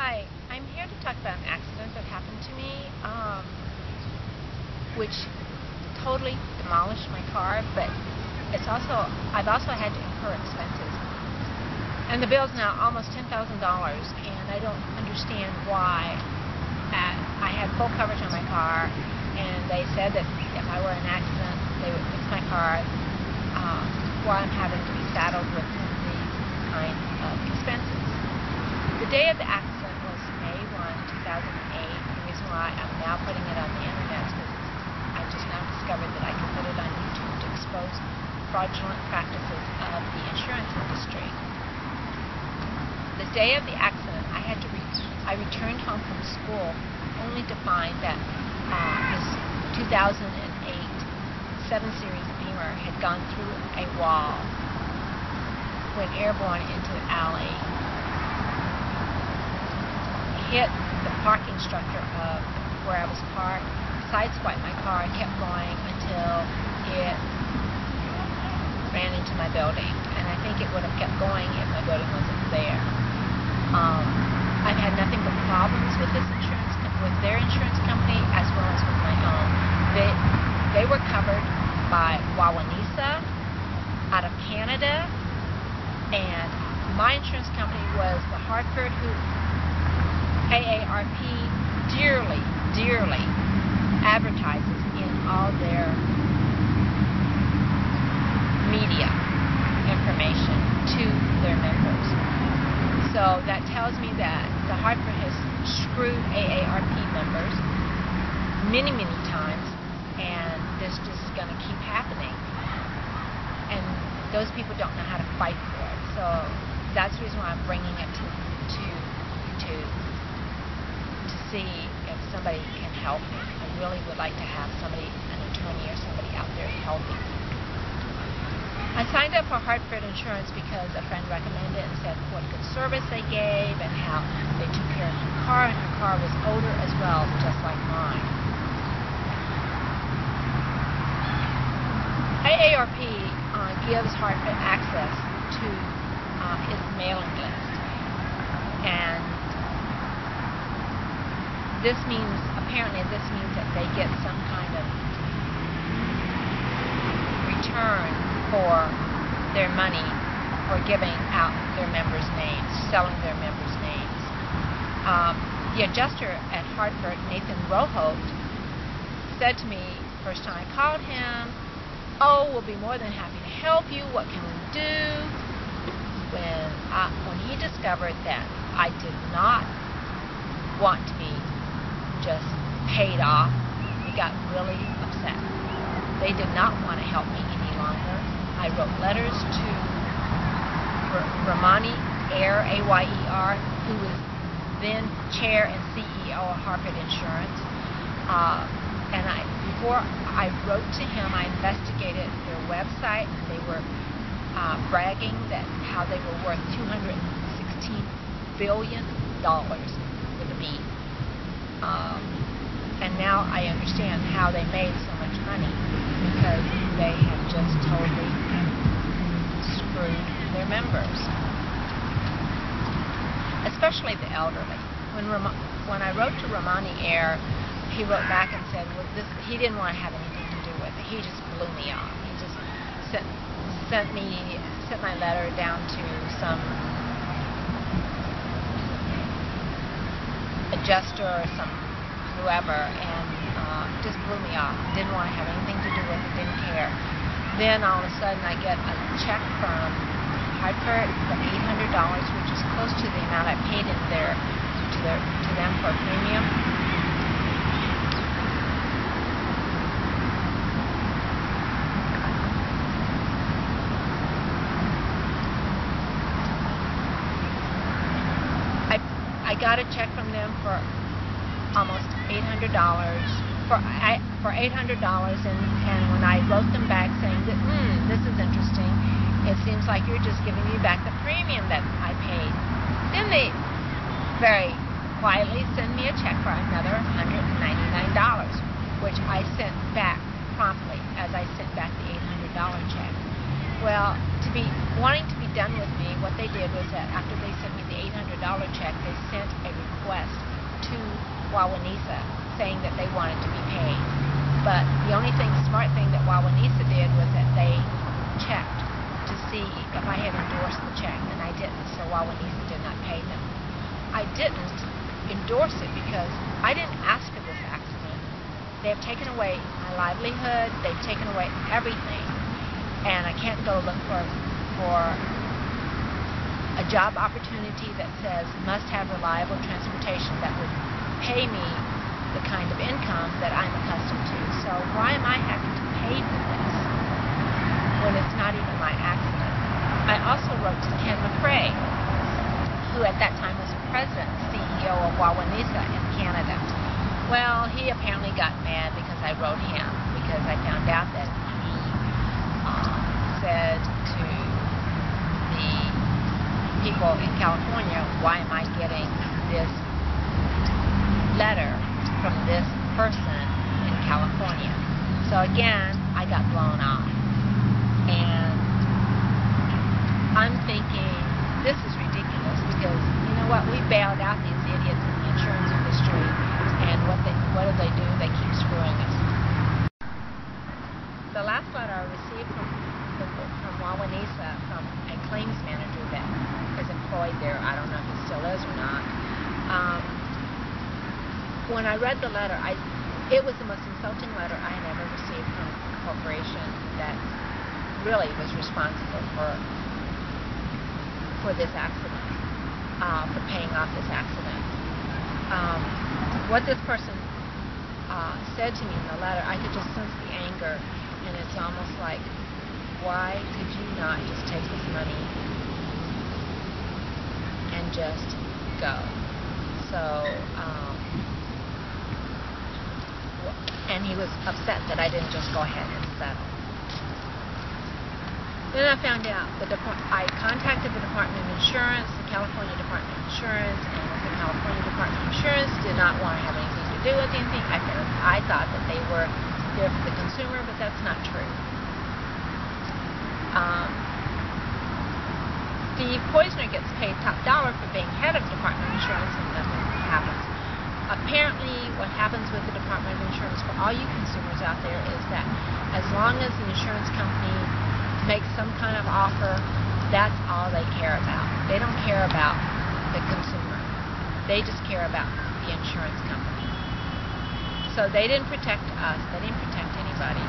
Hi, I'm here to talk about an accident that happened to me, which totally demolished my car, but I've also had to incur expenses. And the bill's now almost $10,000, and I don't understand why. I had full coverage on my car, and they said that if I were in an accident, they would fix my car, while I'm having to be saddled with these kind of expenses. The day of the accident was May 1, 2008. The reason why I'm now putting it on the internet is because I just now discovered that I can put it on YouTube to expose fraudulent practices of the insurance industry. The day of the accident, I returned home from school only to find that this 2008 7 Series Beamer had gone through a wall, went airborne into an alley, hit the parking structure of where I was parked, sideswiped my car, and kept going until it ran into my building. And I think it would have kept going if my building wasn't there. I've had nothing but problems with their insurance company as well as with my own. They were covered by Wawanesa out of Canada, and my insurance company was the Hartford, who AARP dearly advertises in all their media information to their members. So that tells me that the Hartford has screwed AARP members many times, and this is just going to keep happening. And those people don't know how to fight for it. So that's the reason why I'm bringing it to see if somebody can help me. I really would like to have an attorney or somebody out there helping me. I signed up for Hartford Insurance because a friend recommended it and said what good service they gave and how they took care of her car, and her car was older as well, just like mine. AARP gives Hartford access to its mailing list, and apparently this means that they get some kind of return for their money for giving out their members' names, selling their members' names. The adjuster at Hartford, Nathan Roholt, said to me first time I called him, "Oh, we'll be more than happy to help you. What can we do?" When he discovered that I did not want to be just paid off, he got really upset. They did not want to help me any longer. I wrote letters to Romani Ayer, A-Y-E-R, who was then chair and CEO of Hartford Insurance. And before I wrote to him, I investigated their website. They were bragging that how they were worth $216 billion with a B. And now I understand how they made so much money, because they have just totally screwed their members, especially the elderly. When I wrote to Romani Ayer, he wrote back and said, well, he didn't want to have anything to do with it. He just blew me off. He just sent my letter down to some adjuster or some whoever, and just blew me off. Didn't want to have anything to do with it, didn't care. Then all of a sudden I get a check from Hartford for $800, which is close to the amount I paid to them for premium. I got a check from them for almost $800 for $800, and when I wrote them back saying that this is interesting, it seems like you're just giving me back the premium that I paid, then they very quietly send me a check for another $199, which I sent back promptly as I sent back the $800 check. Well, wanting to be done with me, what they did was that after they sent me the $800 check, they sent a request to Wawanesa saying that they wanted to be paid. But the only smart thing that Wawanesa did was that they checked to see if I had endorsed the check, and I didn't, so Wawanesa did not pay them. I didn't endorse it because I didn't ask for this accident. They have taken away my livelihood, they've taken away everything, and I can't go look for a job opportunity that says must have reliable transportation that would pay me the kind of income that I'm accustomed to. So why am I having to pay for this when it's not even my accident? I also wrote to Ken McRae, who at that time was president and CEO of Wawanesa in Canada. Well, he apparently got mad because I wrote him, because I found out that he said to the people in California, why am I getting this letter from this person in California? So again, I got blown off. And I'm thinking, this is ridiculous, because you know what? We bailed out these idiots in the insurance industry, and what do? They keep screwing us. The last letter I received from Wawanesa, from a claims manager that is employed there, I don't know if he still is or not. When I read the letter, it was the most insulting letter I had ever received from a corporation that really was responsible for this accident, for paying off this accident. What this person said to me in the letter, I could just sense the anger, and it's almost like, why could you not just take this money and just go? So, and he was upset that I didn't just go ahead and settle. Then I found out that I contacted the Department of Insurance, the California Department of Insurance, and the California Department of Insurance did not want to have anything to do with anything. I thought that they were there for the consumer, but that's not true. The poisoner gets paid top dollar for being head of Department of Insurance, and nothing happens. Apparently, what happens with the Department of Insurance for all you consumers out there is that as long as the insurance company makes some kind of offer, that's all they care about. They don't care about the consumer. They just care about the insurance company. So they didn't protect us. They didn't protect anybody.